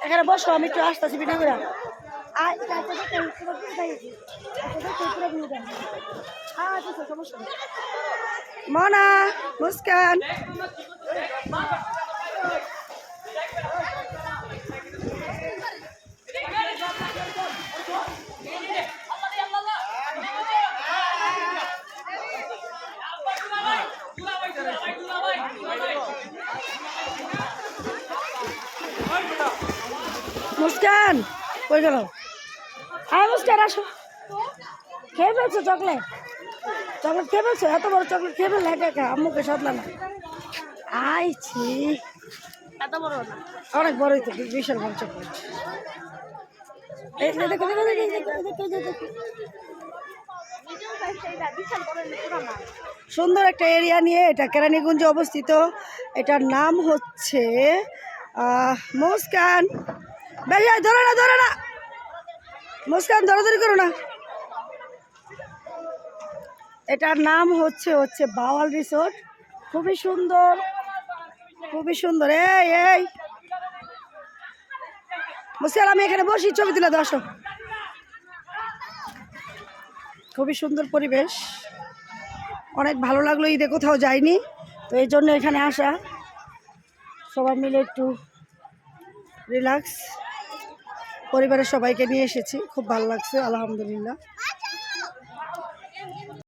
এখানে বসো, আমি একটু আসতেছি বিনা করে। মনা, মুস্কান, মুস্কান কই গেল? হ্যাঁ মুস্কান আসো। খেয়ে ফেলছো চকলেট? চকলেট খেয়ে ফেলছো? এত বড় চকলেট খেয়ে ফেললে একা একা, আম্মুকে সাদলা না। আইছি এত বড় না, অনেক বড়ই তো, বিশাল বড় চকলেট। সুন্দর একটা এরিয়া নিয়ে এটা কেরানীগঞ্জে অবস্থিত। এটার নাম হচ্ছে মুস্কান। ভাইয়া ধরো না, ধরো না মুস্কান, ধরাধরি করো না। এটার নাম হচ্ছে বাওয়াল রিসোর্ট। খুবই সুন্দর, খুবই সুন্দর। এই এই মুস্কান, আমি এখানে বসি, ছবি তুলে দাও, আসো। খুবই সুন্দর পরিবেশ, অনেক ভালো লাগলো। ঈদে কোথাও যাইনি, তো এই জন্য এখানে আসা, সবাই মিলে একটু রিল্যাক্স। পরিবারের সবাইকে নিয়ে এসেছি, খুব ভালো লাগছে আলহামদুলিল্লাহ।